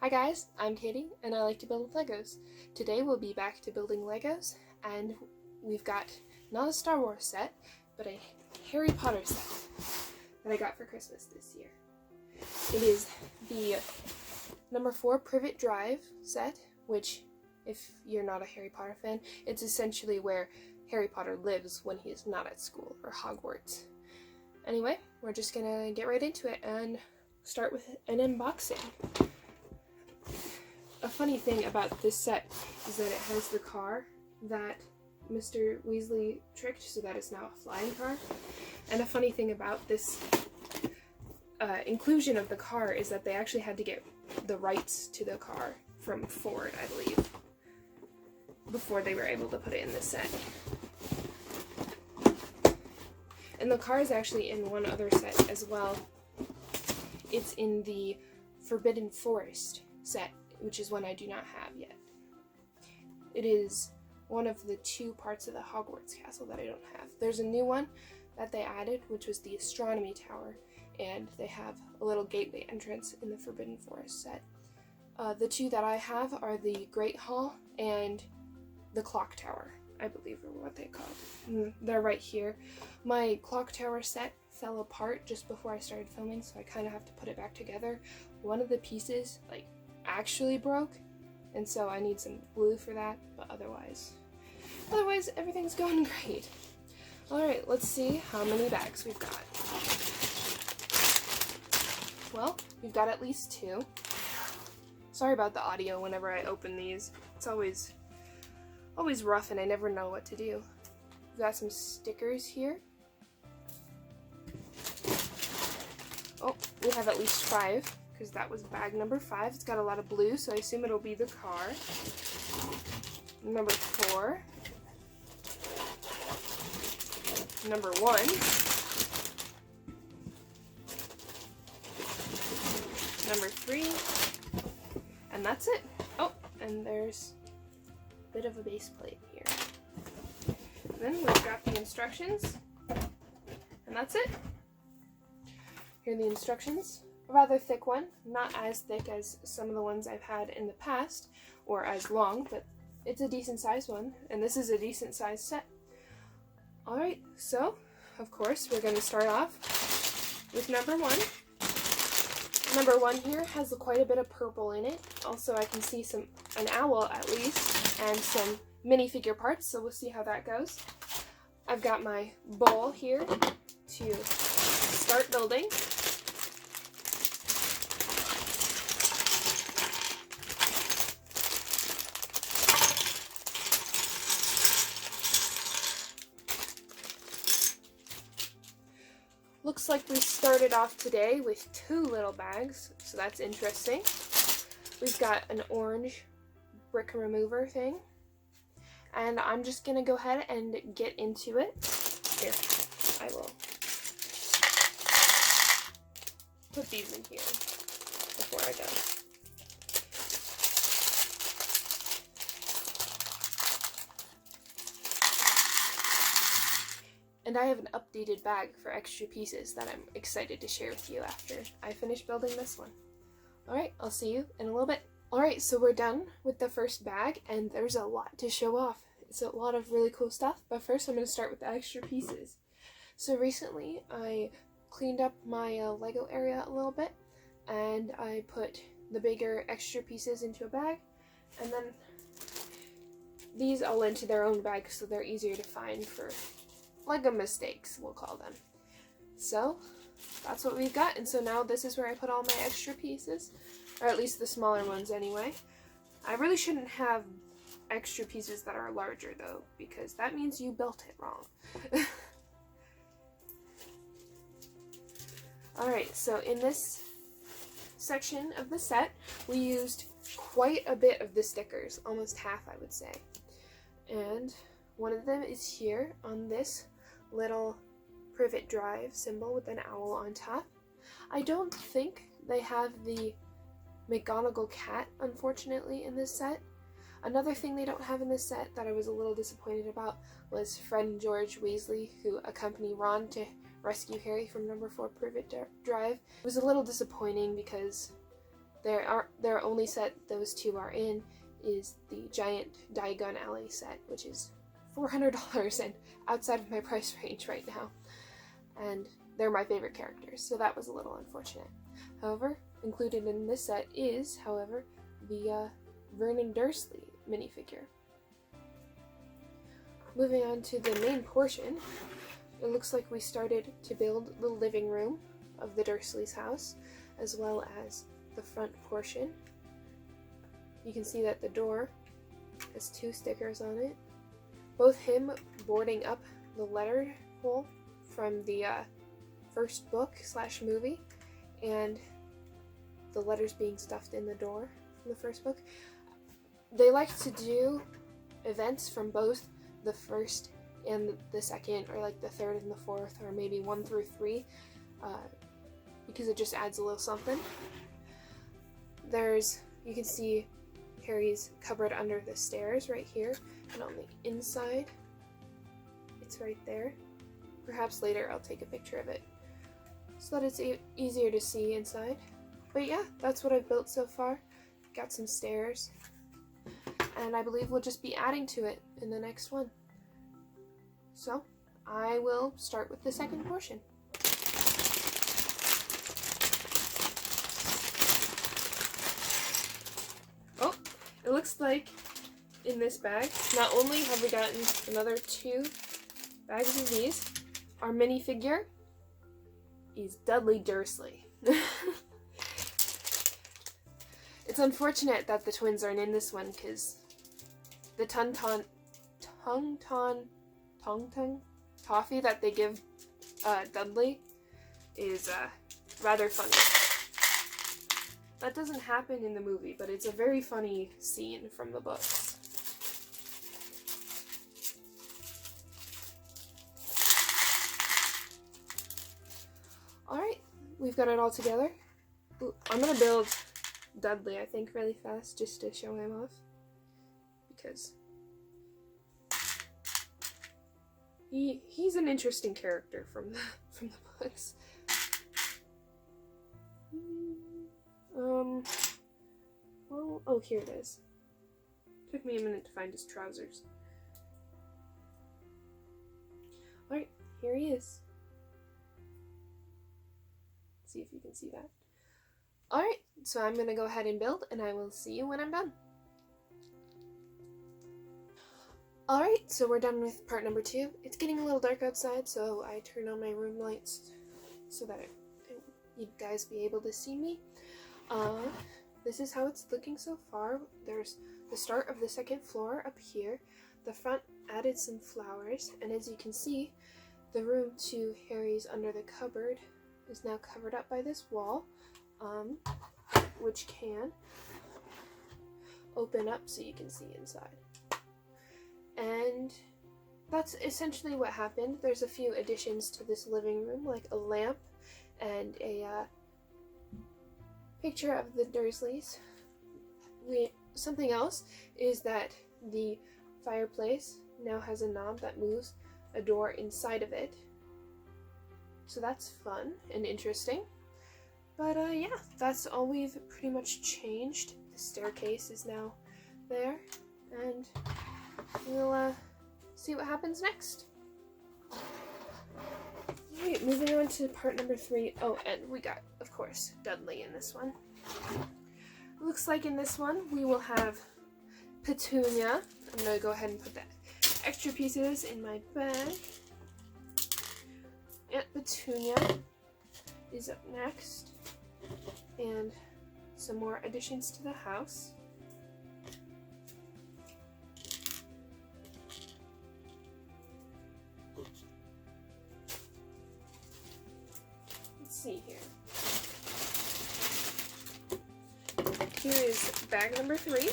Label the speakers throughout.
Speaker 1: Hi guys, I'm Katie and I like to build with Legos. Today we'll be back to building Legos and we've got not a Star Wars set, but a Harry Potter set that I got for Christmas this year. It is the number 4 Privet Drive set, which if you're not a Harry Potter fan, it's essentially where Harry Potter lives when he's not at school or Hogwarts. Anyway, we're just gonna get right into it and start with an unboxing. A funny thing about this set is that it has the car that Mr. Weasley tricked so that it's now a flying car. And a funny thing about this inclusion of the car is that they actually had to get the rights to the car from Ford, I believe, before they were able to put it in this set. And the car is actually in one other set as well. It's in the Forbidden Forest set, which is one I do not have yet. It is one of the 2 parts of the Hogwarts castle that I don't have. There's a new one that they added, which was the Astronomy Tower, and they have a little gateway entrance in the Forbidden Forest set. The 2 that I have are the Great Hall and the Clock Tower, I believe are what they called. They're right here. My Clock Tower set fell apart just before I started filming, so I kind of have to put it back together. One of the pieces, actually broke, and so I need some glue for that, but otherwise everything's going great. Alright, let's see how many bags we've got. Well, we've got at least 2. Sorry about the audio whenever I open these. It's always rough and I never know what to do. We've got some stickers here. Oh, we have at least 5. Because that was bag number 5. It's got a lot of blue, so I assume it'll be the car. Number 4. Number 1. Number 3. And that's it. Oh, and there's a bit of a base plate here. And then we've got the instructions. And that's it. Here are the instructions. A rather thick one, not as thick as some of the ones I've had in the past, or as long, but it's a decent sized one, and this is a decent sized set. Alright, so, of course, we're going to start off with number 1. Number 1 here has quite a bit of purple in it. Also, I can see an owl at least, and some minifigure parts, so we'll see how that goes. I've got my bowl here to start building. Looks like we started off today with 2 little bags, so that's interesting. We've got an orange brick remover thing, and I'm just gonna go ahead and get into it. Here, I will put these in here before I go. And I have an updated bag for extra pieces that I'm excited to share with you after I finish building this one. Alright, I'll see you in a little bit. Alright, so we're done with the first bag, and there's a lot to show off. It's a lot of really cool stuff, but first I'm going to start with the extra pieces. So recently I cleaned up my Lego area a little bit, and I put the bigger extra pieces into a bag, and then these all into their own bag so they're easier to find for Lego mistakes, we'll call them. So, that's what we've got, and so now this is where I put all my extra pieces, or at least the smaller ones anyway. I really shouldn't have extra pieces that are larger though, because that means you built it wrong. Alright, so in this section of the set, we used quite a bit of the stickers, almost half I would say. And one of them is here on this little Privet Drive symbol with an owl on top. I don't think they have the McGonagall cat, unfortunately, in this set. Another thing they don't have in this set that I was a little disappointed about was Fred George Weasley, who accompany Ron to rescue Harry from number 4 Privet Drive. It was a little disappointing because Their only set those two are in is the giant Diagon Alley set, which is $400 and outside of my price range right now. And they're my favorite characters, so that was a little unfortunate. However, included in this set is, however, the Vernon Dursley minifigure. Moving on to the main portion, it looks like we started to build the living room of the Dursleys' house, as well as the front portion. You can see that the door has 2 stickers on it, both him boarding up the letter hole from the first book / movie, and the letters being stuffed in the door from the first book. They like to do events from both the first and the second, or like the third and the fourth, or maybe 1 through 3, because it just adds a little something. You can see Harry's cupboard under the stairs right here, and on the inside, it's right there. Perhaps later I'll take a picture of it so that it's easier to see inside. But yeah, that's what I've built so far. Got some stairs, and I believe we'll just be adding to it in the next one. So I will start with the second portion. Oh, it looks like in this bag, not only have we gotten another 2 bags of these, our minifigure is Dudley Dursley. It's unfortunate that the twins aren't in this one, because the tongue toffee that they give Dudley is rather funny. That doesn't happen in the movie, but it's a very funny scene from the books. Alright, we've got it all together. Ooh, I'm gonna build Dudley, I think, really fast, just to show him off, because he's an interesting character from the books. Well, oh, here it is. Took me a minute to find his trousers. Alright, here he is. Let's see if you can see that. Alright, so I'm gonna go ahead and build, and I will see you when I'm done. Alright, so we're done with part number 2. It's getting a little dark outside, so I turned on my room lights so that you'd guys be able to see me. This is how it's looking so far. There's the start of the second floor up here. The front added some flowers, and as you can see, the room to Harry's under the cupboard is now covered up by this wall, which can open up so you can see inside. And that's essentially what happened. There's a few additions to this living room, like a lamp and a picture of the Dursleys. Something else is that the fireplace now has a knob that moves a door inside of it. So that's fun and interesting. But yeah, that's all we've pretty much changed. The staircase is now there, and we'll see what happens next. Alright, moving on to part number 3. Oh, and we got, of course, Dudley in this one. Looks like in this one we will have Petunia. I'm going to go ahead and put the extra pieces in my bag. Aunt Petunia is up next. And some more additions to the house. Let's see here. Here is bag number 3.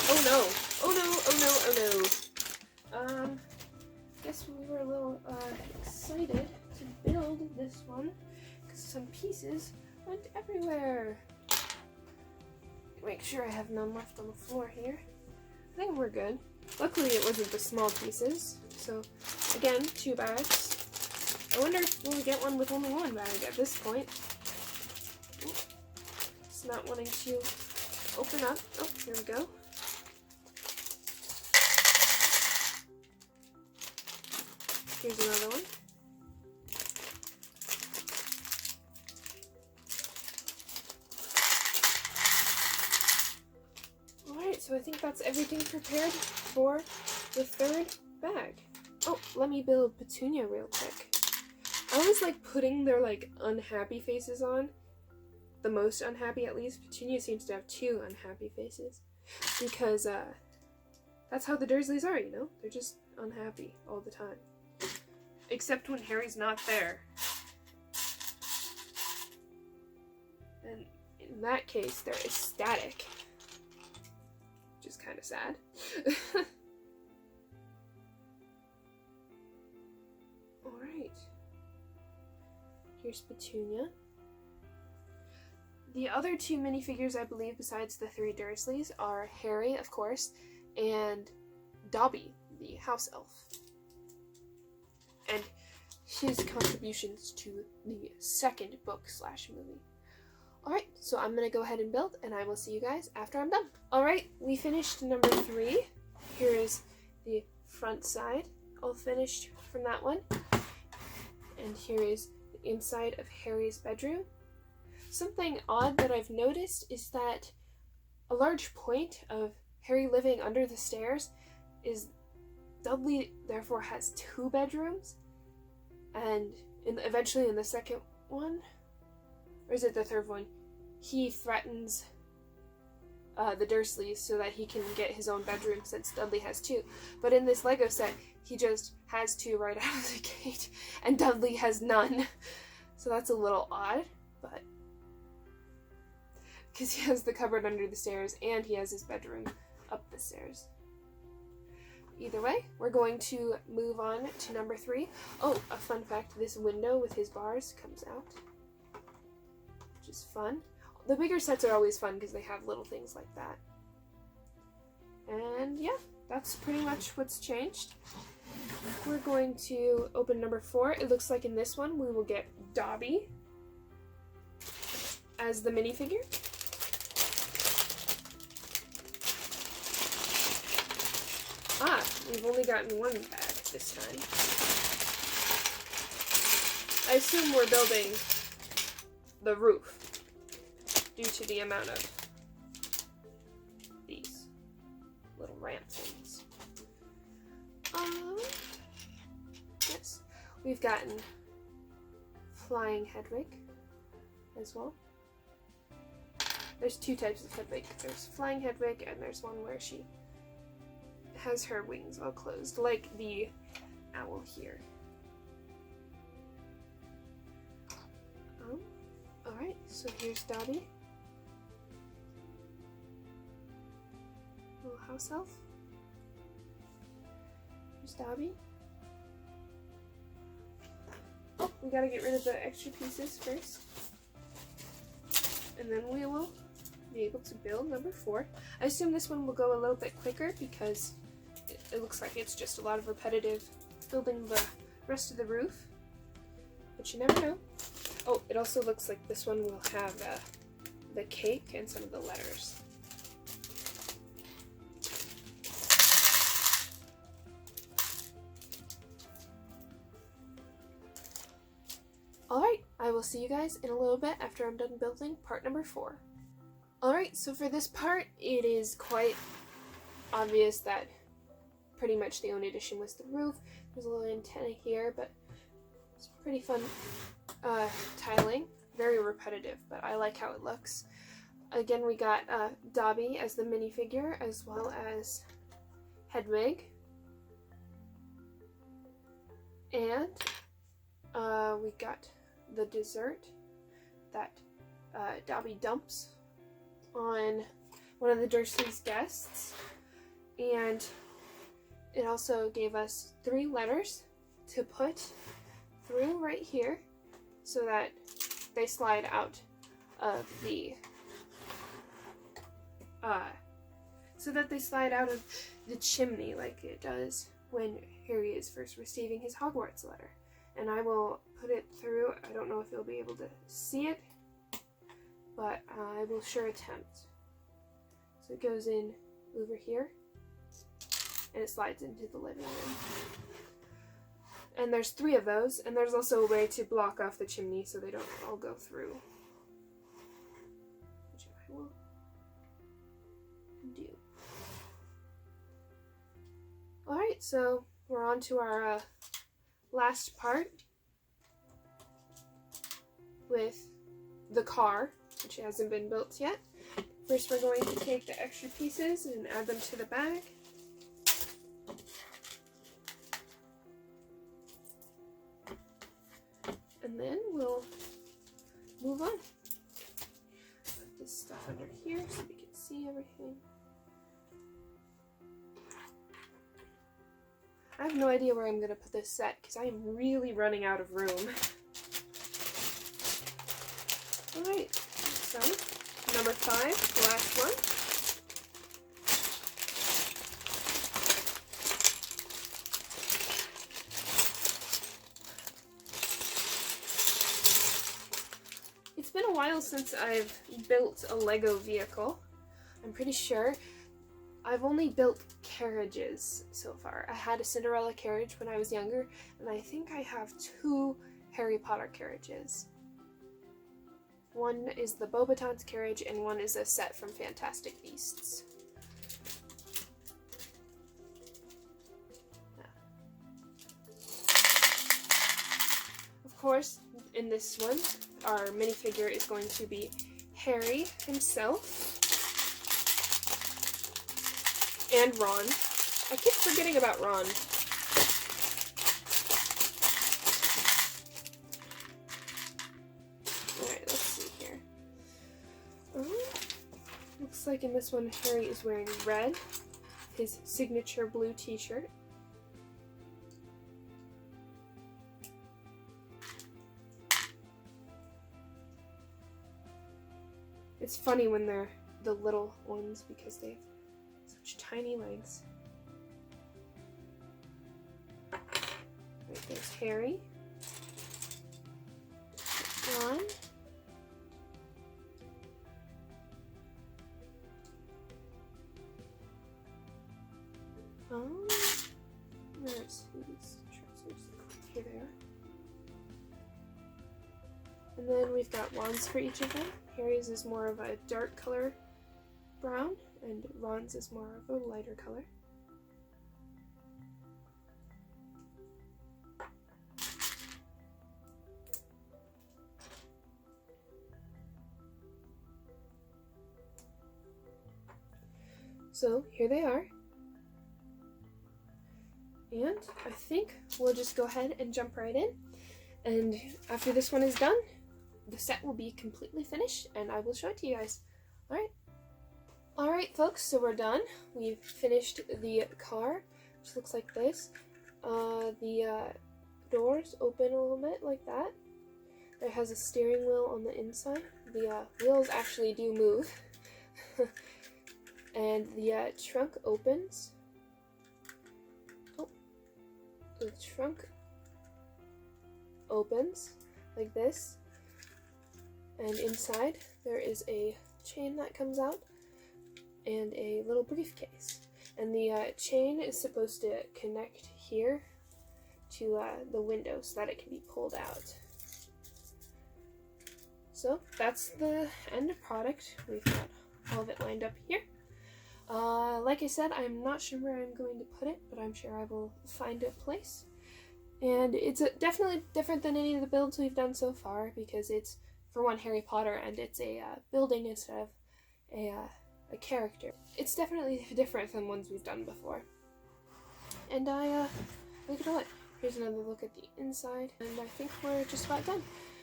Speaker 1: Oh no! Oh no! Oh no! Oh no! Guess we were a little excited to build this one because some pieces went everywhere. Make sure I have none left on the floor here. I think we're good. Luckily it wasn't the small pieces. So again, 2 bags. I wonder if we'll get one with only one bag at this point. Ooh, it's not wanting to open up. Oh, here we go. Here's another one. Alright, so I think that's everything prepared for the third bag. Oh, let me build Petunia real quick. I always like putting their like unhappy faces on. The most unhappy, at least. Petunia seems to have 2 unhappy faces. Because that's how the Dursleys are, you know? They're just unhappy all the time. Except when Harry's not there. And in that case, they're ecstatic. Which is kind of sad. Alright. Here's Petunia. The other 2 minifigures, I believe, besides the 3 Dursleys, are Harry, of course, and Dobby, the house elf. And his contributions to the second book/movie. Alright, so I'm going to go ahead and build, and I will see you guys after I'm done. Alright, we finished number 3. Here is the front side, all finished from that one. And here is the inside of Harry's bedroom. Something odd that I've noticed is that a large point of Harry living under the stairs is Dudley therefore has 2 bedrooms, and eventually in the second one, or is it the third one, he threatens the Dursleys so that he can get his own bedroom since Dudley has 2. But in this Lego set, he just has 2 right out of the gate, and Dudley has none. So that's a little odd, but because he has the cupboard under the stairs and he has his bedroom up the stairs. Either way, we're going to move on to number 3. Oh, a fun fact, this window with his bars comes out, which is fun. The bigger sets are always fun because they have little things like that. And yeah, that's pretty much what's changed. We're going to open number 4. It looks like in this one we will get Dobby as the minifigure. Ah, we've only gotten 1 bag this time. I assume we're building the roof due to the amount of these little ramp things. Yes, we've gotten Flying Hedwig as well. There's 2 types of Hedwig. There's Flying Hedwig and there's one where she has her wings all closed, like the owl here. Alright, so here's Dobby. Little house elf. Here's Dobby. Oh, we gotta get rid of the extra pieces first. And then we will be able to build number 4. I assume this one will go a little bit quicker because it looks like it's just a lot of repetitive building the rest of the roof. But you never know. Oh, it also looks like this one will have the cake and some of the letters. Alright, I will see you guys in a little bit after I'm done building part number 4. Alright, so for this part, it is quite obvious that pretty much the only addition was the roof. There's a little antenna here, but it's pretty fun tiling. Very repetitive, but I like how it looks. Again, we got Dobby as the minifigure, as well as Hedwig. And we got the dessert that Dobby dumps on one of the Dursleys' guests. And it also gave us 3 letters to put through right here so that they slide out of the chimney like it does when Harry is first receiving his Hogwarts letter. and I will put it through. I don't know if you'll be able to see it, but I will sure attempt. So it goes in over here, and it slides into the living room. And there's 3 of those, and there's also a way to block off the chimney so they don't all go through, which I will do. Alright, so we're on to our last part with the car, which hasn't been built yet. First, we're going to take the extra pieces and add them to the bag. And then we'll move on. Put this stuff under here so we can see everything. I have no idea where I'm going to put this set because I am really running out of room. Alright, so number 5, the last one. It's been a while since I've built a Lego vehicle. I'm pretty sure I've only built carriages so far. I had a Cinderella carriage when I was younger, and I think I have 2 Harry Potter carriages. One is the Beauxbatons carriage, and one is a set from Fantastic Beasts. Of course, in this one, our minifigure is going to be Harry himself. And Ron. I keep forgetting about Ron. Alright, let's see here. Looks like in this one Harry is wearing red, his signature blue t-shirt. It's funny when they're the little ones because they have such tiny legs. Right, there's Harry. Ron. There's whose trousers. Here they are. And then we've got wands for each of them. Harry's is more of a dark color brown, and Ron's is more of a lighter color. So here they are. And I think we'll just go ahead and jump right in. And after this one is done, the set will be completely finished and I will show it to you guys. Alright folks, so we're done. We've finished the car, which looks like this. The doors open a little bit like that. It has a steering wheel on the inside. The wheels actually do move. And the trunk opens. Oh, the trunk opens like this. And inside there is a chain that comes out and a little briefcase. And the chain is supposed to connect here to the window so that it can be pulled out. So that's the end product. We've got all of it lined up here. Like I said, I'm not sure where I'm going to put it, but I'm sure I will find a place. And it's definitely different than any of the builds we've done so far because it's, for one, Harry Potter, and it's a building instead of a character. It's definitely different than ones we've done before. And look at all it. Here's another look at the inside, and I think we're just about done.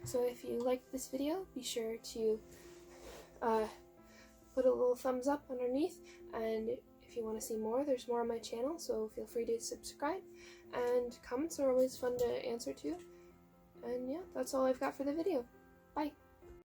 Speaker 1: So if you liked this video, be sure to put a little thumbs up underneath, and if you want to see more, there's more on my channel, so feel free to subscribe, and comments are always fun to answer to. And yeah, that's all I've got for the video.